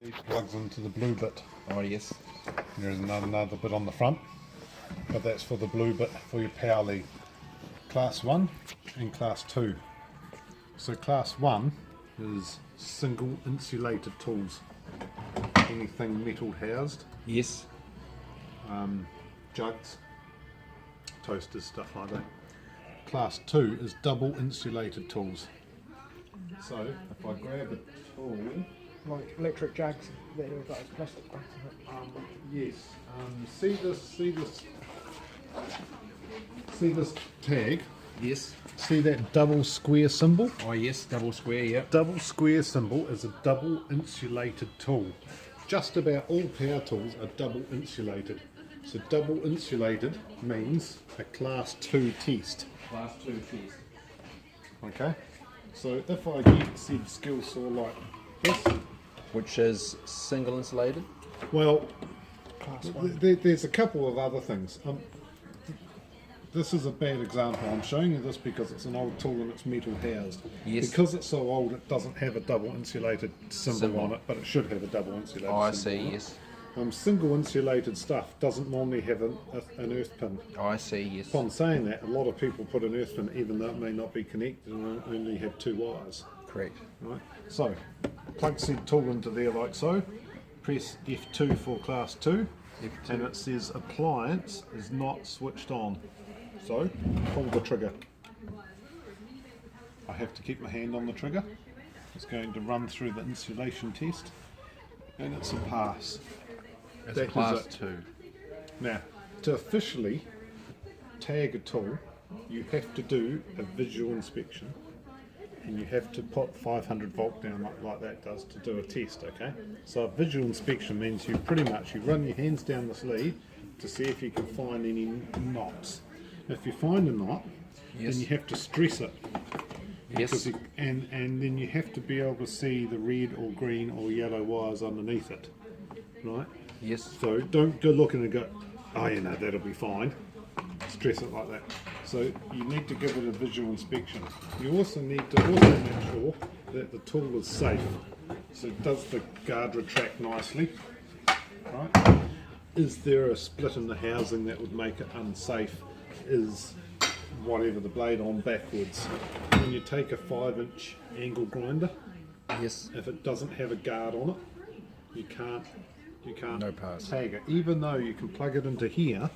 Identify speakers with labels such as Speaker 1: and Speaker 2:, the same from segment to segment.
Speaker 1: It plugs into the blue bit.
Speaker 2: Oh yes.
Speaker 1: There's another bit on the front, but that's for the blue bit for your power lead. Class 1 and Class 2. So Class 1 is single insulated tools. Anything metal housed,
Speaker 2: Yes.
Speaker 1: jugs, toasters, stuff like that. Class 2 is double insulated tools. So if I grab a tool,
Speaker 3: Like electric jugs that have got plastic ones.
Speaker 1: yes, see this tag?
Speaker 2: Yes.
Speaker 1: See that double square symbol?
Speaker 2: Oh yes, double square, yeah.
Speaker 1: Double square symbol is a double insulated tool. Just about all power tools are double insulated. So double insulated means a Class 2 test.
Speaker 2: Class 2 test.
Speaker 1: Okay? So if I get said skill saw like this,
Speaker 2: Which is single insulated.
Speaker 1: well,
Speaker 3: Class 1.
Speaker 1: there's a couple of other things. This is a bad example. I'm showing you this because it's an old tool and it's metal housed.
Speaker 2: Yes.
Speaker 1: Because it's so old, it doesn't have a double insulated symbol on it, but it should have a double insulated
Speaker 2: Oh, I
Speaker 1: symbol
Speaker 2: see,
Speaker 1: on it.
Speaker 2: yes.
Speaker 1: Single insulated stuff doesn't normally have an earth pin.
Speaker 2: Oh, I see, yes.
Speaker 1: Upon saying that, a lot of people put an earth pin even though it may not be connected and only have 2 wires.
Speaker 2: Correct.
Speaker 1: Right? So, plug said tool into there like so, press F2 for Class 2,
Speaker 2: F2.
Speaker 1: and it says appliance is not switched on. So, pull the trigger. I have to keep my hand on the trigger. It's going to run through the insulation test, and it's a pass.
Speaker 2: It's
Speaker 1: That is
Speaker 2: class
Speaker 1: it.
Speaker 2: 2.
Speaker 1: Now, to officially tag a tool, you have to do a visual inspection, and you have to put 500 volt down like that does to do a test, okay? So a visual inspection means you run your hands down the sleeve to see if you can find any knots. If you find a knot,
Speaker 2: Yes.
Speaker 1: then you have to stress it.
Speaker 2: Yes.
Speaker 1: And then you have to be able to see the red or green or yellow wires underneath it, right?
Speaker 2: Yes.
Speaker 1: So don't go looking and go, oh, you know, that'll be fine. Stress it like that. So you need to give it a visual inspection. You also need to make sure that the tool is safe. So does the guard retract nicely? Right? Is there a split in the housing that would make it unsafe? Is whatever the blade on backwards? When you take a 5-inch angle grinder,
Speaker 2: Yes.
Speaker 1: if it doesn't have a guard on it, you can't
Speaker 2: No pass.
Speaker 1: tag it. Even though you can plug it into here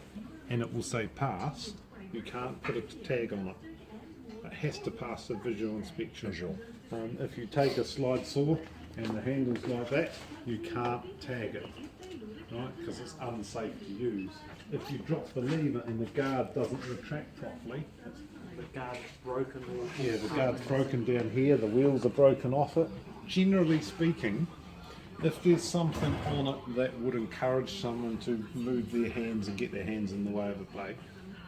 Speaker 1: and it will say pass, you can't put a tag on it. It has to pass the visual inspection.
Speaker 2: Visual.
Speaker 1: If you take a slide saw and the handle's like that, you can't tag it, right? Because it's unsafe to use. If you drop the lever and the guard doesn't retract properly,
Speaker 3: The guard's broken.
Speaker 1: yeah, the guard's broken down here, the wheels are broken off it. Generally speaking, if there's something on it that would encourage someone to move their hands and get their hands in the way of a blade,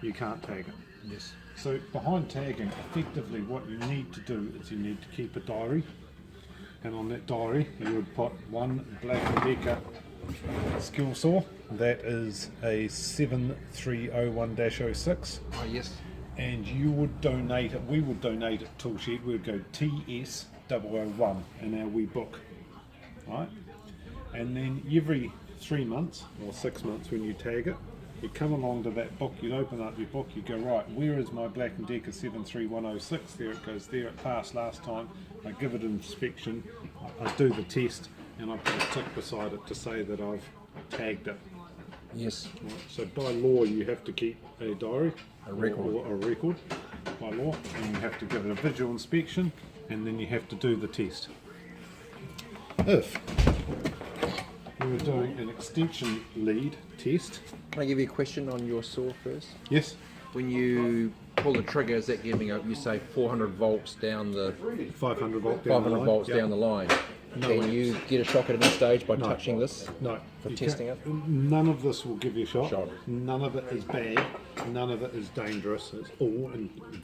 Speaker 1: you can't tag it.
Speaker 2: Yes.
Speaker 1: So behind tagging, effectively what you need to do is you need to keep a diary, and on that diary you would put one Black & Decker skill saw, that is a 7301-06,
Speaker 2: Oh yes.
Speaker 1: and you would donate it, we would donate it to Toolshed, we would go TS001 in our wee book, right? And then every 3 months or 6 months when you tag it, you come along to that book, you open up your book, you go, right, where is my Black & Decker 73106? There it goes, there it passed last time, I give it an inspection, I do the test, and I put a tick beside it to say that I've tagged it.
Speaker 2: Yes.
Speaker 1: Right, so by law you have to keep a diary,
Speaker 2: A record.
Speaker 1: or a record by law, and you have to give it a visual inspection, and then you have to do the test. If we were doing an extension lead test,
Speaker 2: Can I give you a question on your saw first?
Speaker 1: yes,
Speaker 2: When you pull the trigger, is that giving you say 400 volts down the
Speaker 1: 500 volt down
Speaker 2: 500
Speaker 1: the line.
Speaker 2: volts
Speaker 1: Yep.
Speaker 2: down the line?
Speaker 1: No
Speaker 2: Can
Speaker 1: amps.
Speaker 2: you get a shock at any stage by
Speaker 1: No.
Speaker 2: touching this?
Speaker 1: No,
Speaker 2: For
Speaker 1: you
Speaker 2: testing
Speaker 1: can't-
Speaker 2: it?
Speaker 1: None of this will give you a shock.
Speaker 2: Shock.
Speaker 1: None of it is bad. None of it is dangerous. It's all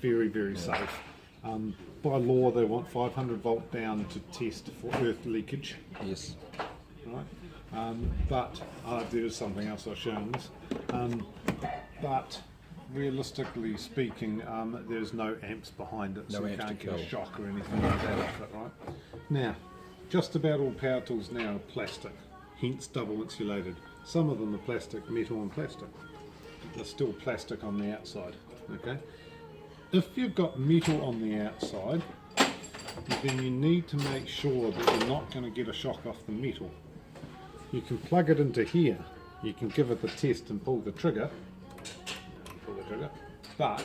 Speaker 1: very, very safe. By law, they want 500 volt down to test for earth leakage.
Speaker 2: Yes.
Speaker 1: Right? But there is something else I'll show in this. But realistically speaking, there's no amps behind it, so
Speaker 2: No
Speaker 1: you
Speaker 2: amps to
Speaker 1: can't get a
Speaker 2: kill.
Speaker 1: shock or anything like that off it, right? Now, just about all power tools now are plastic, hence double insulated. Some of them are plastic, metal and plastic. They're still plastic on the outside. Okay. If you've got metal on the outside, then you need to make sure that you're not going to get a shock off the metal. You can plug it into here. You can give it the test and pull the trigger. But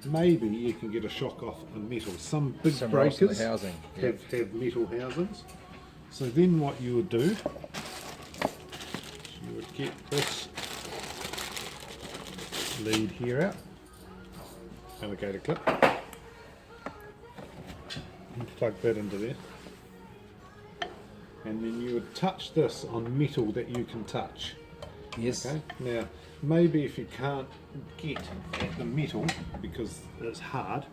Speaker 1: maybe you can get a shock off a metal. Some big
Speaker 2: Somewhere else in the
Speaker 1: breakers
Speaker 2: housing.
Speaker 1: have metal housings. So then what you would do, you would get this lead here out, alligator clip, and plug that into there. And then you would touch this on metal that you can touch.
Speaker 2: Yes.
Speaker 1: Okay. Now, maybe if you can't get at the metal because it's hard,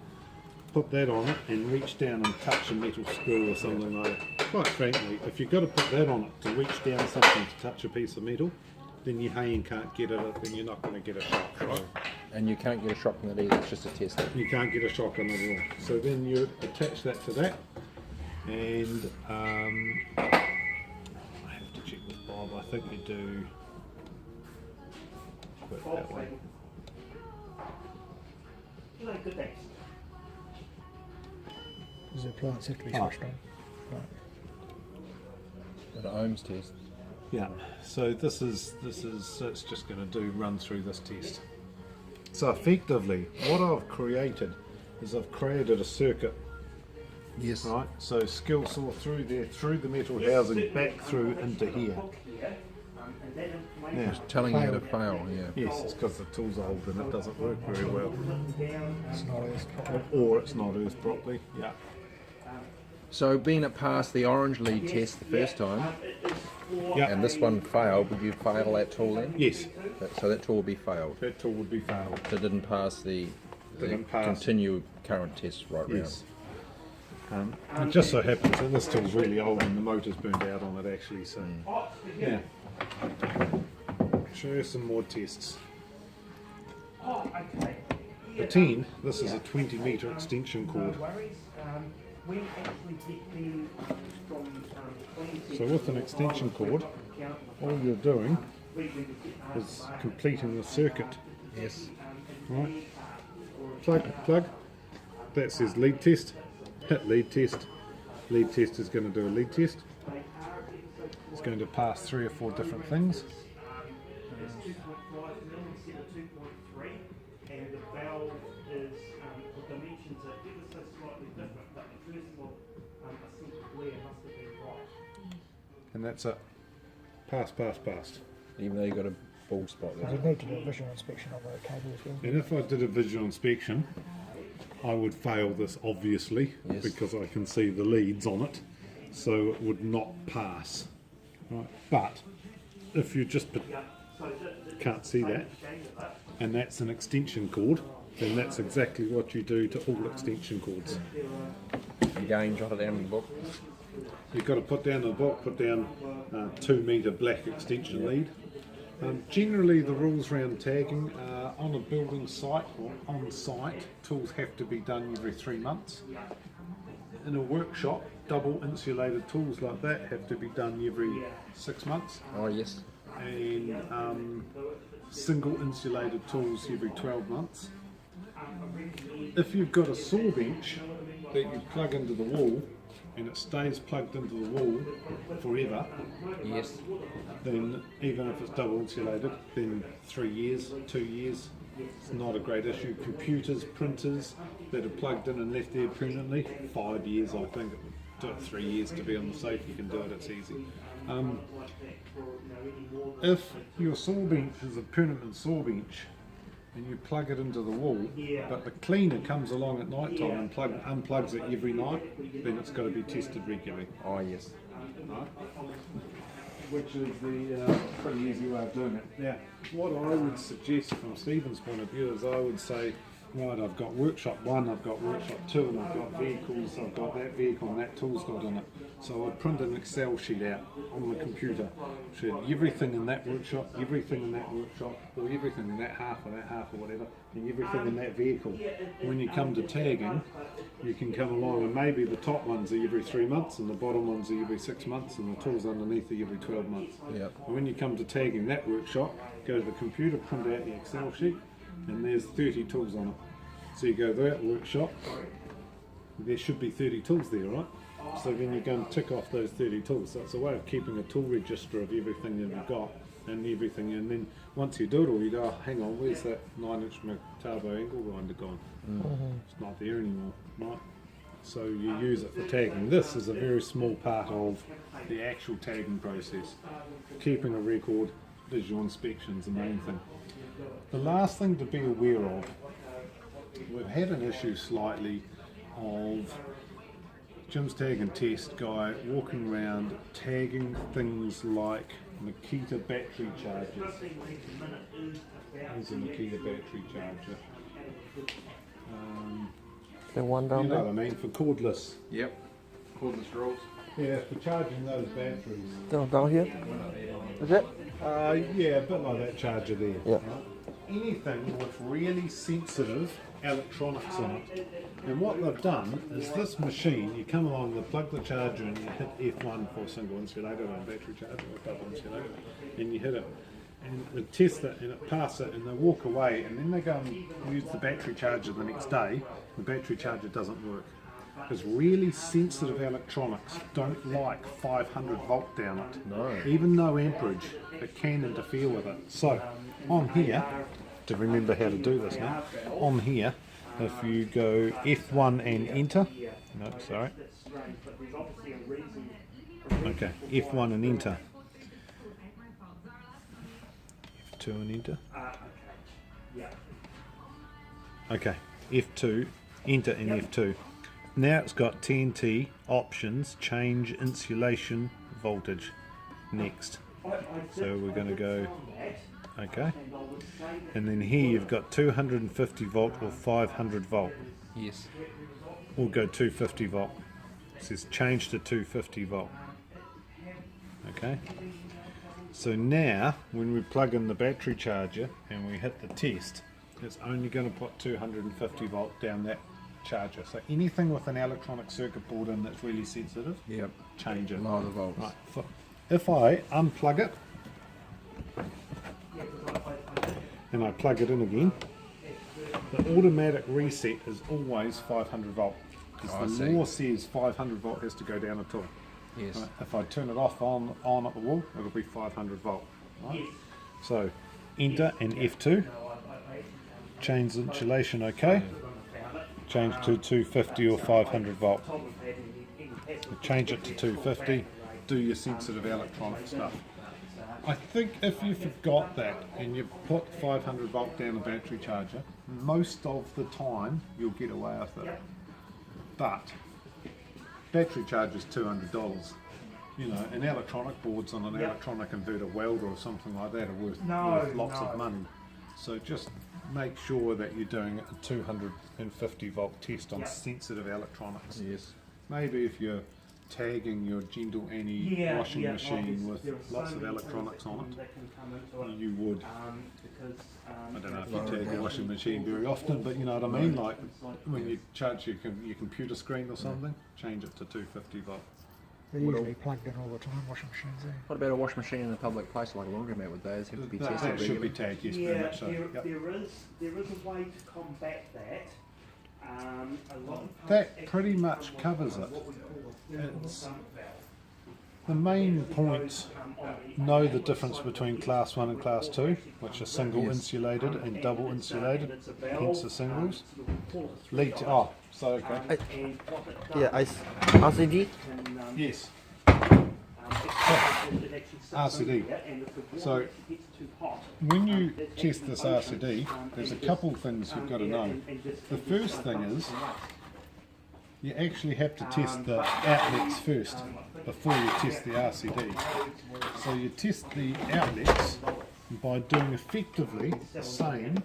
Speaker 1: put that on it and reach down and touch a metal screw or something like that. Quite frankly, if you've got to put that on it to reach down something to touch a piece of metal, then your hand can't get at it, then you're not going to get a shock, right?
Speaker 2: And you can't get a shock from it either, it's just a test.
Speaker 1: You can't get a shock on it at all. So then you attach that to that, and I have to check with Bob. I think you do put it that way.
Speaker 3: Does the appliance have to be
Speaker 1: Oh.
Speaker 3: switched on? Right.
Speaker 2: An ohms test.
Speaker 1: Yeah. So this is it's just going to run through this test. So effectively, what I've created is I've created a circuit.
Speaker 2: Yes.
Speaker 1: Right, so skill saw through there, through the metal housing, back through into here. Yeah.
Speaker 2: Telling you to fail, yeah.
Speaker 1: Yes, it's because the tool's old and it doesn't work very well.
Speaker 3: It's not as proper.
Speaker 1: Or it's not earthed properly. Yeah.
Speaker 2: So being it passed the orange lead test the first time,
Speaker 1: Yeah.
Speaker 2: and this one failed, would you fail that tool then?
Speaker 1: Yes,
Speaker 2: So that tool would be failed.
Speaker 1: that tool would be failed.
Speaker 2: So it didn't pass the
Speaker 1: Didn't pass.
Speaker 2: continued current test right
Speaker 1: Yes. It just so happens that this tool's really old and the motor's burned out on it actually, so yeah. Show you some more tests. The 10, this is a 20 metre extension cord. So with an extension cord, all you're doing is completing the circuit.
Speaker 2: Yes.
Speaker 1: Right. Plug. That says lead test. Hit lead test. Lead test is going to do a lead test. It's going to pass 3 or 4 different things.
Speaker 4: And the valve is, the dimensions are ever so slightly different, but the first of all, a simple glare must have been right.
Speaker 1: And that's it. Passed.
Speaker 2: Even though you got a bald spot
Speaker 3: Because
Speaker 2: there.
Speaker 3: you'd need to do a visual inspection of the cable as well.
Speaker 1: And if I did a visual inspection, I would fail this obviously,
Speaker 2: Yes.
Speaker 1: because I can see the leads on it, so it would not pass. Right. But if you just can't see that, and that's an extension cord, then that's exactly what you do to all extension cords.
Speaker 2: Again, jot it down in the book.
Speaker 1: You've got to put down the book, put down 2 metre black extension lead. Generally the rules around tagging on a building site or on site, tools have to be done every 3 months. In a workshop, double insulated tools like that have to be done every 6 months.
Speaker 2: Oh, yes.
Speaker 1: And single insulated tools every 12 months. If you've got a saw bench that you plug into the wall and it stays plugged into the wall forever,
Speaker 2: Yes.
Speaker 1: then even if it's double insulated, then 3 years, 2 years, it's not a great issue. Computers, printers that are plugged in and left there permanently, 5 years I think. Do it 3 years to be on the safe, you can do it, it's easy. If your saw bench is a permanent saw bench and you plug it into the wall, but the cleaner comes along at night time and unplugs it every night, then it's got to be tested regularly.
Speaker 2: Oh, yes.
Speaker 1: Right? Which is the pretty easy way of doing it. Now, what I would suggest from Stephen's point of view is I would say right, I've got workshop 1, I've got workshop 2, and I've got vehicles, I've got that vehicle and that tool's got in it. So I'd print an Excel sheet out on the computer, showed everything in that workshop, everything in that workshop, or everything in that half or whatever, and everything in that vehicle. When you come to tagging, you can come along and maybe the top ones are every 3 months and the bottom ones are every 6 months and the tools underneath are every 12 months.
Speaker 2: Yep.
Speaker 1: And when you come to tagging that workshop, go to the computer, print out the Excel sheet, and there's 30 tools on it. So you go to that workshop, there should be 30 tools there, right? So then you go and tick off those 30 tools. So it's a way of keeping a tool register of everything that you've got and everything. And then once you do it all, you go, oh, hang on, where's that 9-inch Metabo angle grinder gone? It's not there anymore, right? So you use it for tagging. This is a very small part of the actual tagging process. Keeping a record, visual inspection's the main thing. The last thing to be aware of, we've had an issue slightly of Jim's Tag and Test guy walking around tagging things like Makita battery chargers. Here's a Makita battery charger.
Speaker 3: The one
Speaker 1: You
Speaker 3: down
Speaker 1: know
Speaker 3: there.
Speaker 1: what I mean, for cordless.
Speaker 2: Yep. Cordless drills.
Speaker 1: Yeah, for charging those batteries.
Speaker 3: Down here. Is it?
Speaker 1: Yeah, a bit like that charger there.
Speaker 3: Yeah.
Speaker 1: Right? Anything with really sensitive electronics in it. And what they've done is this machine, you come along, they plug the charger and you hit F1 for single insulator and battery charger or double insulator, and you hit it. And they test it and it passes it and they walk away and then they go and use the battery charger the next day. The battery charger doesn't work. Because really sensitive electronics don't like 500 volt down it.
Speaker 2: No.
Speaker 1: Even no amperage, it can interfere with it. So on here, to remember how to do this now, on here, if you go F1 and enter, no, sorry, okay, F1 and enter, F2 and enter, okay, F2, enter and F2. Now it's got TNT, options, change insulation, voltage, next. So we're going to go, okay, and then here you've got 250 volt or 500 volt.
Speaker 2: Yes.
Speaker 1: We'll go 250 volt. It says change to 250 volt. Okay, so now when we plug in the battery charger and we hit the test, it's only going to put 250 volt down that charger. So anything with an electronic circuit board in that's really sensitive,
Speaker 2: Yep.
Speaker 1: change it.
Speaker 2: Lower the volts.
Speaker 1: Right. If I unplug it and I plug it in again, the automatic reset is always 500 volt.
Speaker 2: Oh, I
Speaker 1: Because the
Speaker 2: see.
Speaker 1: law says 500 volt has to go down a tool.
Speaker 2: Yes.
Speaker 1: Right, if I turn it off on at the wall, it'll be 500 volt. Right? So enter and F2, change insulation OK, change to 250 or 500 volt. Change it to 250, do your sensitive electronic stuff. I think if you've got that and you put 500 volt down a battery charger, most of the time you'll get away with it. But battery charger's $200. You know, and electronic boards on an electronic inverter welder or something like that are worth lots of money. So just make sure that you're doing a 250 volt test on sensitive electronics.
Speaker 2: Yes.
Speaker 1: Maybe if you're tagging your Gentle Annie washing machine with lots of electronics on it, you would. I don't know if you tag your washing machine very often, but you know what I mean? Like when you charge your computer screen or something, change it to 250 volt.
Speaker 3: They're usually plugged in all the time, washing machines.
Speaker 2: What about a wash machine in a public place like a laundromat? Would those have to be tested
Speaker 1: That should be
Speaker 2: regularly?
Speaker 1: tagged, yes, very
Speaker 4: Yeah,
Speaker 1: much so. Yep.
Speaker 4: there is a way to combat that. A lot of
Speaker 1: That pretty much covers it. It's, the main points, know the difference between class 1 and class 2, which are single insulated and double insulated, hence the singles. Lead to, oh, so okay.
Speaker 3: Yeah, RCD.
Speaker 1: Yes. RCD. So when you test this RCD, there's a couple things you've got to know. The first thing is you actually have to test the outlets first before you test the RCD. So you test the outlets by doing effectively the same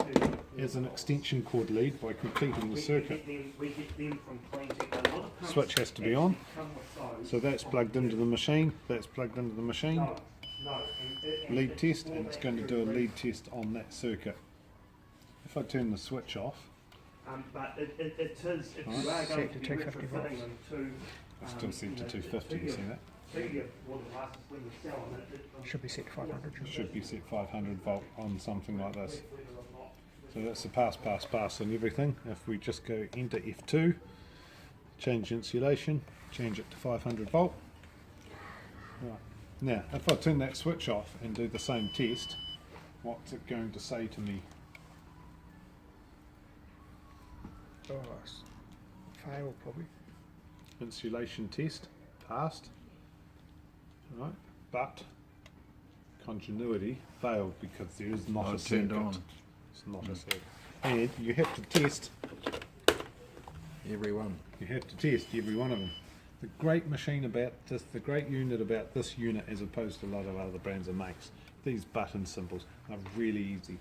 Speaker 1: as an extension cord lead by completing the circuit.
Speaker 4: We get them from Cleantech. A lot of pumps
Speaker 1: Switch has to be on.
Speaker 4: come with those.
Speaker 1: So that's plugged into the machine, that's plugged into the machine.
Speaker 4: No. And
Speaker 1: Lead
Speaker 4: it's
Speaker 1: test,
Speaker 4: for
Speaker 1: and it's
Speaker 4: that
Speaker 1: going to do a
Speaker 4: very
Speaker 1: lead test on that circuit. If I turn the switch off,
Speaker 4: but it is, if you
Speaker 1: Right.
Speaker 4: are going
Speaker 3: Set
Speaker 4: to
Speaker 3: to
Speaker 4: be
Speaker 3: 250
Speaker 4: retrofitting them to...
Speaker 1: I still set to 250, you see that?
Speaker 4: To your water glasses when you're selling it,
Speaker 3: Should be set to 500. shouldn't it?
Speaker 1: Should be set 500 volt on something like this. So that's the pass and everything. If we just go enter F2, change insulation, change it to 500 volt. Right. Now, if I turn that switch off and do the same test, what's it going to say to me?
Speaker 3: Oh, it's fail probably.
Speaker 1: Insulation test, passed. Right, but continuity failed because there is not
Speaker 2: Oh,
Speaker 1: a
Speaker 2: it turned
Speaker 1: circuit.
Speaker 2: on.
Speaker 1: It's not a circuit. And you have to test.
Speaker 2: Everyone.
Speaker 1: You have to test every one of them. The great machine about this, the great unit about this unit, as opposed to a lot of other brands and makes, these button symbols are really easy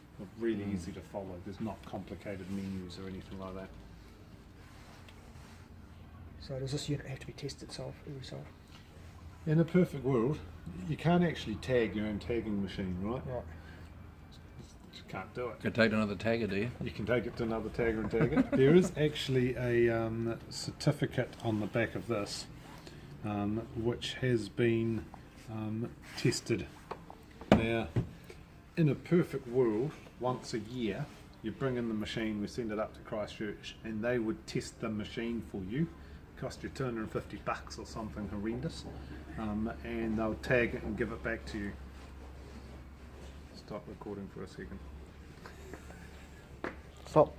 Speaker 1: to follow. There's not complicated menus or anything like that.
Speaker 3: So does this unit have to be tested every solve?
Speaker 1: In a perfect world, you can't actually tag your own tagging machine, right?
Speaker 3: Right.
Speaker 1: You can't do it.
Speaker 2: Could take another tagger, do you?
Speaker 1: You can take it to another tagger and tag it. There is actually a certificate on the back of this, which has been tested. Now, in a perfect world, once a year, you bring in the machine, we send it up to Christchurch, and they would test the machine for you. Cost you $250 or something horrendous, and they'll tag it and give it back to you. Stop recording for a second.
Speaker 3: Stop.